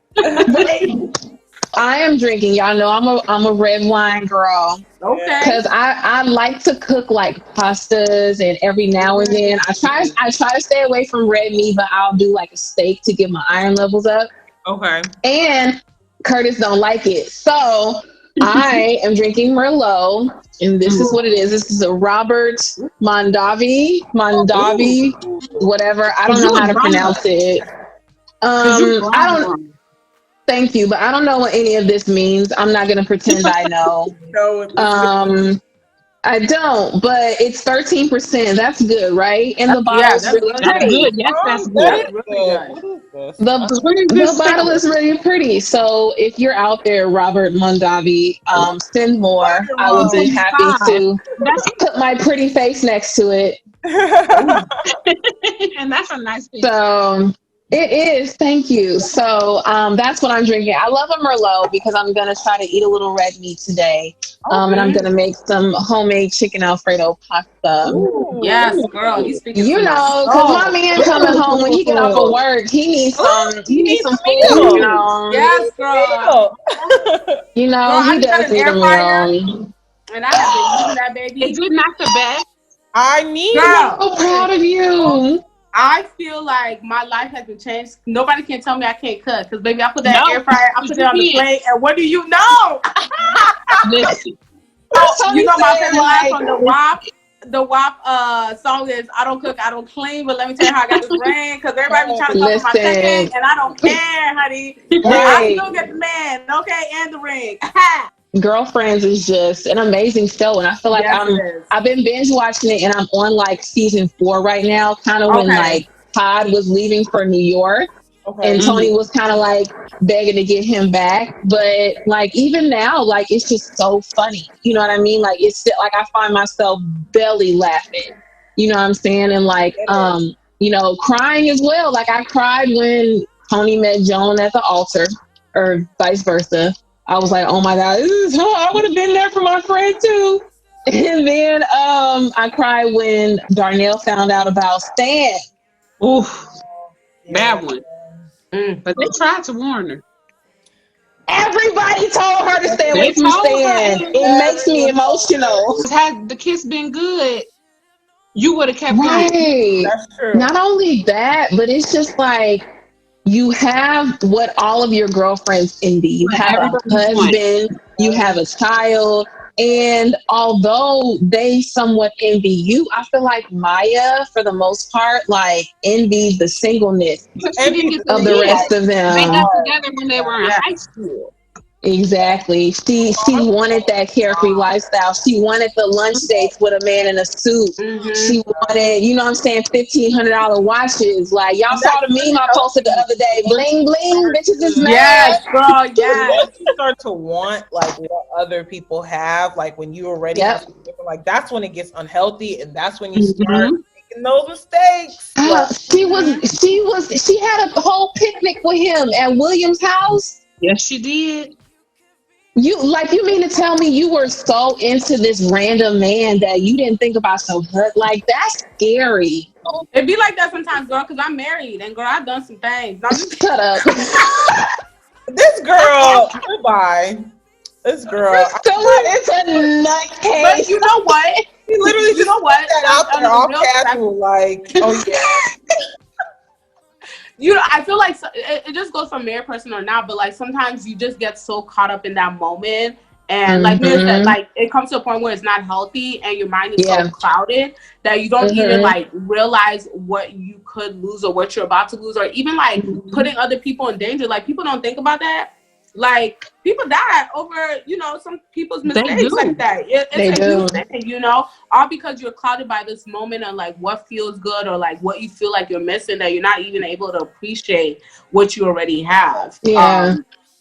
I am drinking. Y'all know I'm a red wine girl. Okay. Because I like to cook like pastas, and every now and then I try to stay away from red meat, but I'll do like a steak to get my iron levels up. Okay. And Curtis don't like it, so I am drinking Merlot, and this is what it is. This is a Robert Mondavi, whatever. I don't know how to pronounce it. I don't. Thank you, but I don't know what any of this means. I'm not gonna pretend I know. I don't, but it's 13%. That's good, right? And the bottle is really pretty. Yes, that's good. The bottle is really pretty. So if you're out there, Robert Mondavi, send more. I would be happy to put my pretty face next to it. And that's a nice thing. So it is. Thank you. So that's what I'm drinking. I love a Merlot because I'm going to try to eat a little red meat today. And I'm going to make some homemade chicken Alfredo pasta. Ooh, yes, girl. You know, because my man coming home when he get off of work, he needs some food. You know? Yes, girl. You know, girl, he does need a meal. And I have been using that, baby. Is it not the best? I need it. I'm so proud of you. I feel like my life has been changed. Nobody can tell me I can't cook. Because, baby, I put that air fryer, I put it on the plate, and what do you know? Listen. You know my favorite line from the WAP? The WAP song is, I don't cook, I don't clean, but let me tell you how I got this ring. Because everybody be trying to cook my chicken, and I don't care, honey. I still get the man, okay, and the ring. Girlfriends is just an amazing show, and I feel like I've been binge watching it, and I'm on like season 4 right now, kind of when like Todd was leaving for New York, and Toni was kind of like begging to get him back, but like even now, like it's just so funny, you know what I mean? Like it's still, like I find myself belly laughing, you know what I'm saying? And like you know, crying as well. Like I cried when Toni met Joan at the altar, or vice versa. I was like, oh my God, I would have been there for my friend too. And then I cried when Darnell found out about Stan. Oof, bad one. But they tried to warn her. Everybody told her to stay away from Stan. It makes me emotional. Had the kiss been good, you would have kept going. That's true. Not only that, but it's just like, you have what all of your girlfriends envy. You What have a everybody wants. husband, you have a child, and although they somewhat envy you, I feel like Maya, for the most part, like envies the singleness Because she didn't Envy get the to of the see it. rest of They them. got together when they were in Yeah. high school. Exactly. She wanted that carefree lifestyle. She wanted the lunch dates with a man in a suit. Mm-hmm. She wanted, you know what I'm saying, $1,500 watches. Like y'all and saw that's the meme really I posted the healthy. other day. Bling bling, bitches is Yes, mad. girl. Yes. Once you start to want like what other people have, like when you already have Yep. something different, like that's when it gets unhealthy, and that's when you start Mm-hmm. making those mistakes. Like, She had a whole picnic with him at William's house. Yes, she did. You mean to tell me you were so into this random man that you didn't think about your husband? Like that's scary. It be like that sometimes, girl, because I'm married and girl, I've done some things. No, I'm just Shut up. this girl, goodbye. This girl, Priscilla is a but nutcase. you know what? she literally You just know put what? that out On there a all real casual, like, oh yeah. you know, I feel like it just goes from married person or not, but like sometimes you just get so caught up in that moment. And like Mary said, Mm-hmm. like it comes to a point where it's not healthy and your mind is so Yeah. clouded that you don't even Mm-hmm. like realize what you could lose or what you're about to lose or even like putting other people in danger. Like people don't think about that. Like people die over, you know, some people's They mistakes like do. that. It's They a huge do. thing, you know, all because you're clouded by this moment and like what feels good or like what you feel like you're missing that you're not even able to appreciate what you already have. Yeah.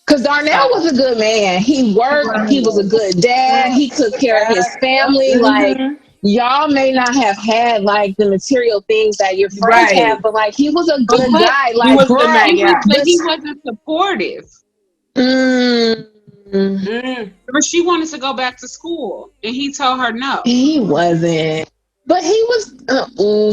Because Darnell So was a good man. He worked. He was a good dad. He took care of his family. Like, mm-hmm. y'all may not have had like the material things that your friends Right. have, but like he was a But good what? guy. He Like, was a good girl, man, yeah. But he this. wasn't supportive. Mm, Mm. But she wanted to go back to school, and he told her no. he wasn't. But he was.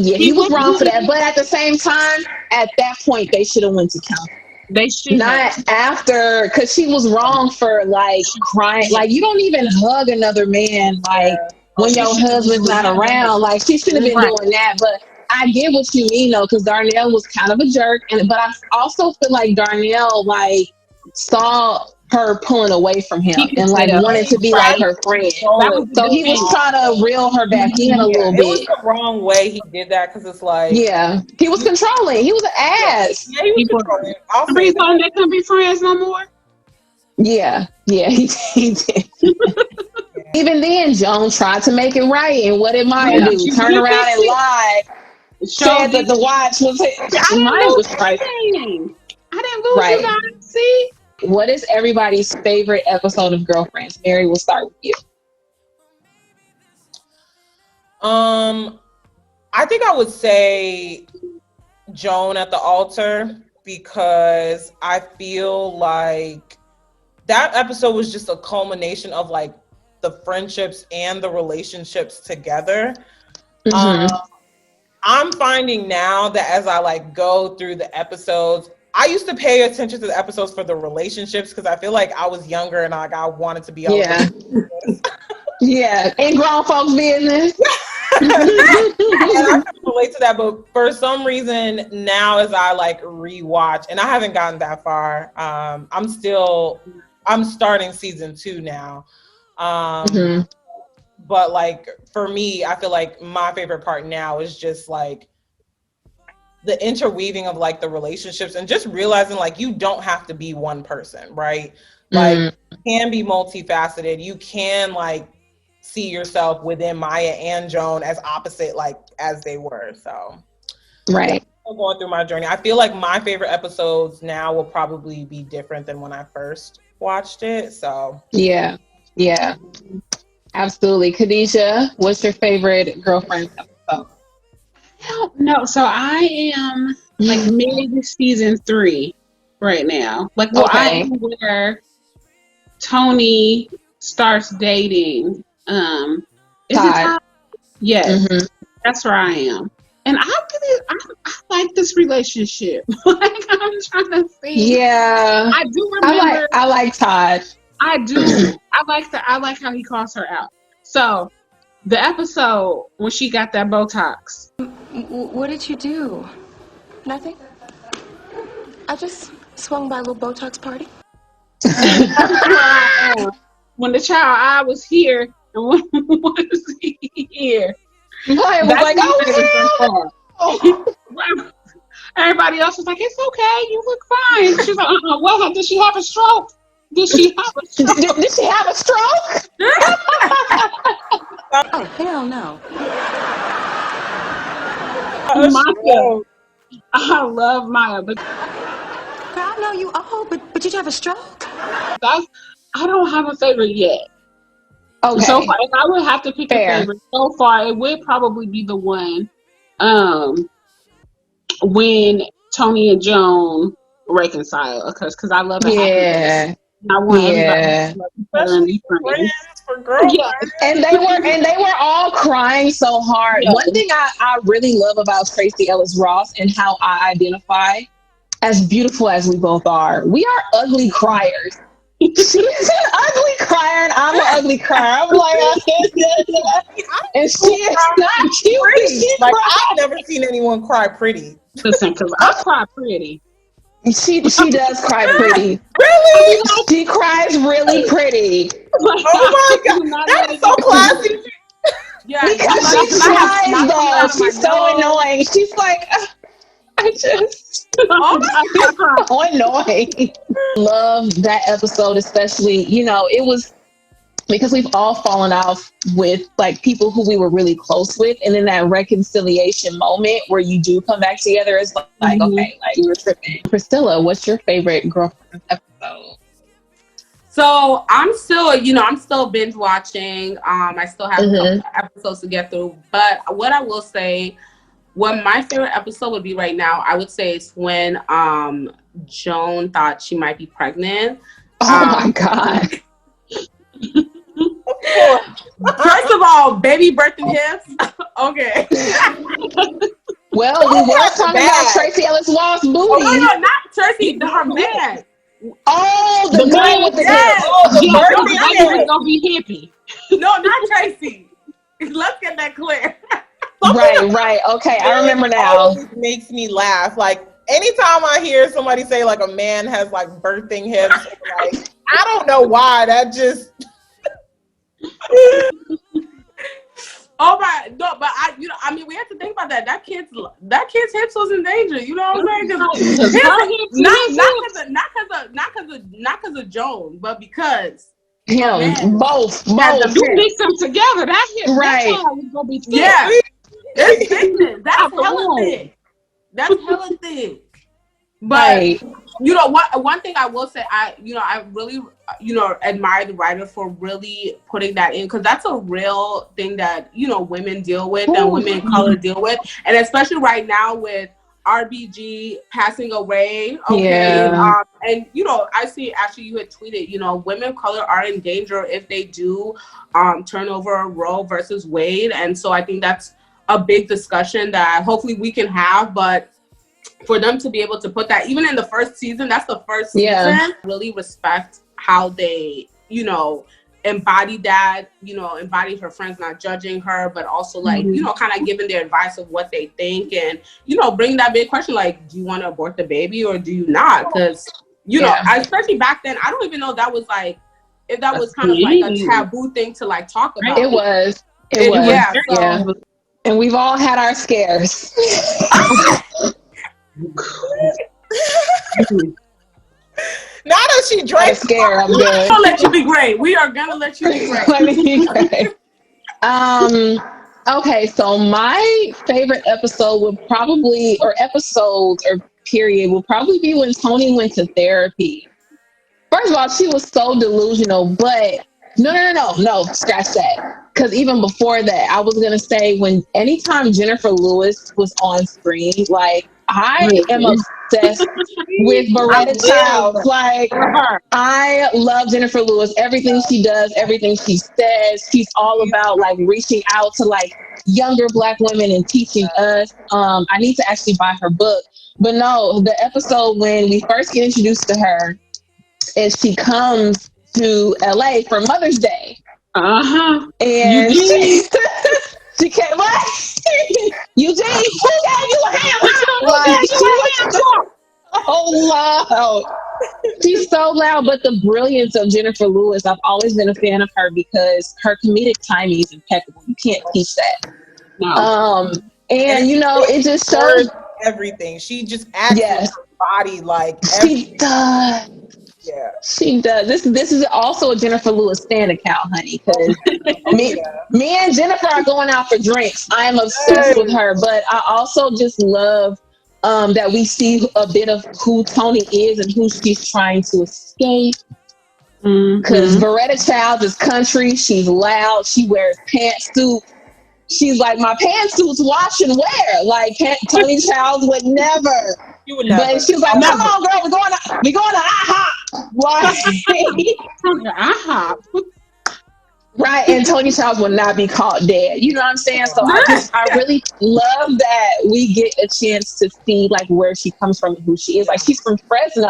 Yeah, He he was was wrong for that. good. But at the same time, at that point, they should have went to counseling. They should have. Not after, because she was wrong for like crying. Like you don't even hug another man like Oh, when she your should have been husband's doing not that. around. Like she shouldn't have been Right. doing that. But I get what you mean though, because Darnell was kind of a jerk, and but I also feel like Darnell like saw her pulling away from him He could and like tell. wanted to be like Right. her friend. That was the So he was defense. trying to reel her back in a Yeah, little it was bit. the wrong way he did that because it's like, Yeah, he was controlling. He was an ass. yeah, he was He was. controlling. I'll The say reason that. they couldn't be friends no more. Yeah, he did. Yeah. Even then, Joan tried to make it right, and what did Maya Yeah, do? she Turn did around fix and it. lie. Show Said that did. the watch was I didn't Maya lose was right. anything. I didn't lose, you Right. guys. See? What is everybody's favorite episode of Girlfriends? Mary, we'll start with you. I think I would say Joan at the altar because I feel like that episode was just a culmination of like the friendships and the relationships together. Mm-hmm. I'm finding now that as I like go through the episodes, I used to pay attention to the episodes for the relationships because I feel like I was younger and like I wanted to be all Yeah. Yeah. In grown folks' business. and I can relate to that, but for some reason now as I like rewatch, and I haven't gotten that far, I'm starting season 2 now. Mm-hmm. But like for me, I feel like my favorite part now is just like the interweaving of like the relationships and just realizing like you don't have to be one person, right? Like you can be multifaceted. You can like see yourself within Maya and Joan as opposite like as they were. So Right. yeah, going through my journey. I feel like my favorite episodes now will probably be different than when I first watched it. So Yeah. Absolutely. Khadijah, what's your favorite Girlfriends episode? No, so I am like mid season 3 right now. Like, well, I Okay. am where Toni starts dating. Is it Todd. Todd? Yes, Mm-hmm. that's where I am. And I like this relationship. Like I'm trying to see. Yeah. I do remember. I like Todd. I do. I like how he calls her out. So the episode when she got that Botox. What did you do? Nothing? I just swung by a little Botox party. That's where I am. When the child I was here and when was here. Maya was That's like, my favorite so far. oh, Everybody else was like, "It's okay, you look fine." She's like, "What? Did she have a stroke? Did she have a stroke?" did she have a stroke? Oh, hell no. Maya, I love Maya, but Girl, I know you old, but did you have a stroke? I don't have a favorite yet. Okay. So far, if I would have to pick Fair. a favorite, so far it would probably be the one when Toni and Joan reconcile, because I love a happy Yeah. I want everybody Yeah. to love each other and be friends. For girlfriends. Yeah. And they were all crying so hard. Yeah. One thing I really love about Tracy Ellis Ross and how I identify, as beautiful as we both are, we are ugly criers. She's an ugly crier and I'm an ugly crier. I'm like, and she is not cute. She Like, cries. I've never seen anyone cry pretty. Listen, because I cry pretty. She does cry pretty. Really? She cries really pretty. Oh my god, that's so classy. Yeah, Because you she like- tries though. out of my She's so nose. annoying. She's like, I just I cry. so annoying. Love that episode, especially, it was because we've all fallen off with like people who we were really close with, and then that reconciliation moment where you do come back together is like, okay, like we were tripping. Priscilla, what's your favorite Girlfriends episode? So I'm still binge watching. I still have a couple episodes to get through. But what I will say, what my favorite episode would be right now, I would say is when Joan thought she might be pregnant. Oh my God. First of all, baby birthing hips. Okay. Well, we were talking about Tracy Ellis Ross booty. Oh no, not Tracy, her man. Oh, the guy with the Yes. hips. Oh, the Yeah, birthday the baby's gonna be hippie. No, not Tracy. Let's get that clear. Right. Okay, I remember now. Always makes me laugh. Like, anytime I hear somebody say like a man has like birthing hips, like, I don't know why. That just Oh my, no, but we have to think about that. That kid's hips was in danger. You know what I'm saying? Not because of Joan, but because Him, both. You mix them together. That hip, Right. that child is gonna be thick. yeah, it's thickness. That's Out the hella womb. thick. That's hella thick. But Right. one thing I will say, I really admire the writer for really putting that in, because that's a real thing that women deal with and women of color deal with, and especially right now with RBG passing away. Okay, Yeah. and I see actually you had tweeted, women of color are in danger if they do turn over Roe versus Wade, and so I think that's a big discussion that hopefully we can have, but. For them to be able to put that, even in the first season, that's the first season, really respect how they, embodied that, embodied her friends not judging her, but also like, kind of giving their advice of what they think and, bring that big question, like, do you want to abort the baby or do you not? Because, especially back then, I don't even know if that was like, if that was kind of like a taboo thing to like talk about. It was. Yeah. Yeah. And we've all had our scares. now that she drank, Scared. I'm We're good. gonna let you be great. We are gonna let you be great. Let me be great. Okay, so my favorite episode would probably, or episodes or period, will probably be when Toni went to therapy. First of all, she was so delusional, but no, scratch that. Because even before that, I was gonna say anytime Jennifer Lewis was on screen, like I am obsessed with Beretta Childs. Like I love Jennifer Lewis. Everything she does, everything she says, she's all about like reaching out to like younger Black women and teaching us. I need to actually buy her book. But no, the episode when we first get introduced to her is she comes to LA for Mother's Day. And she came, what? Eugene, who gave you a hand? Like, loud. She's so loud, but the brilliance of Jennifer Lewis, I've always been a fan of her because her comedic timing is impeccable. You can't teach that. No. And you know, it just shows everything. She just acts with her body like she does. Yeah. She does. This is also a Jennifer Lewis fan account, honey, because me and Jennifer are going out for drinks. I am obsessed with her, but I also just love that we see a bit of who Toni is and who she's trying to escape. Because Beretta Childs is country. She's loud. She wears pantsuits. She's like, my pantsuits wash and wear. Like Toni Childs would never. You would never. But she's like, come on, girl, we're going to IHOP. IHOP. Right, and Toni Childs will not be caught dead. You know what I'm saying? So I really love that we get a chance to see like where she comes from and who she is. Like she's from Fresno.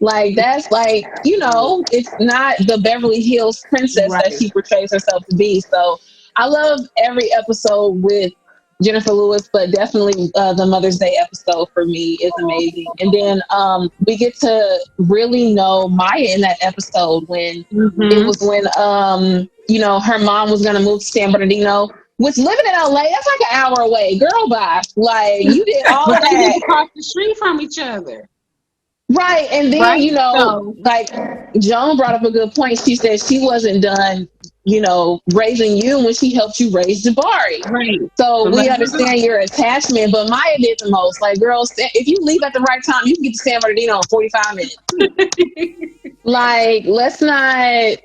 Like that's like, you know, it's not the Beverly Hills princess that she portrays herself to be. So I love every episode with Jennifer Lewis, but definitely the Mother's Day episode for me is amazing. And then we get to really know Maya in that episode when it was when you know, her mom was gonna move to San Bernardino, which living in LA, that's like an hour away. Girl, bye. Like you did all of They live that. across the street from each other. Right. And then, you know, like Joan brought up a good point. She said she wasn't done, you know, raising you when she helped you raise Jabari. Right. So we understand your attachment, but Maya did the most. Like, girls, if you leave at the right time, you can get to San Bernardino in 45 minutes. Like, let's not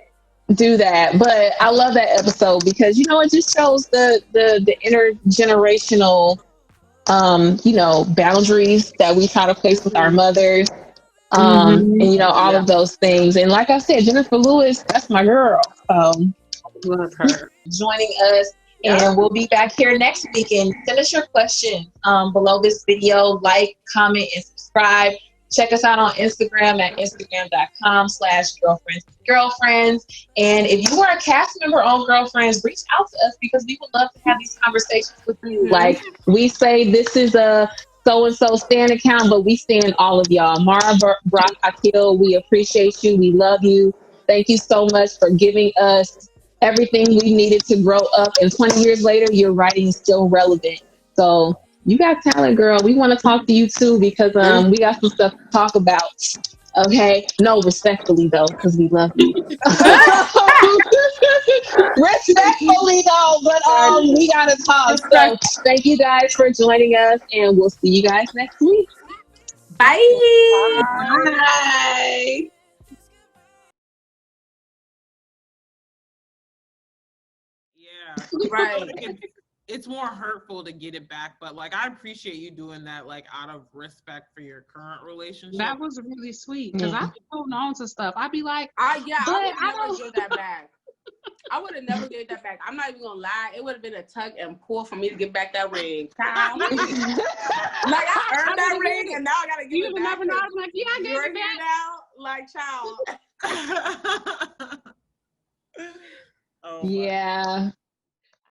do that. But I love that episode because, you know, it just shows the intergenerational you know, boundaries that we try to place with our mothers. And you know, all of those things. And like I said, Jennifer Lewis, that's my girl. Love her. Joining us. And we'll be back here next week. And send us your questions below this video. Like, comment, and subscribe. Check us out on Instagram at instagram.com/girlfriends. And if you are a cast member on Girlfriends, reach out to us because we would love to have these conversations with you. Like we say, this is a so-and-so stand account, but we stand all of y'all. Mara Brock Akil, we appreciate you. We love you. Thank you so much for giving us everything we needed to grow up. And 20 years later, your writing is still relevant. So you got talent, girl. We want to talk to you too because we got some stuff to talk about. Okay? No, respectfully though, because we love you. Respectfully though, but we gotta talk. So thank you guys for joining us, and we'll see you guys next week. Bye. Bye. Yeah. Right. It's more hurtful to get it back, but like I appreciate you doing that, like out of respect for your current relationship. That was really sweet because I be holding on to stuff. I'd be like, I would never give that back. I would have never gave that back. I'm not even gonna lie. It would have been a tug and pull for me to get back that ring. Like I earned that ring, and now I gotta give it back. Never know. I'm like, yeah, I gave it back. Now, like, child. Yeah.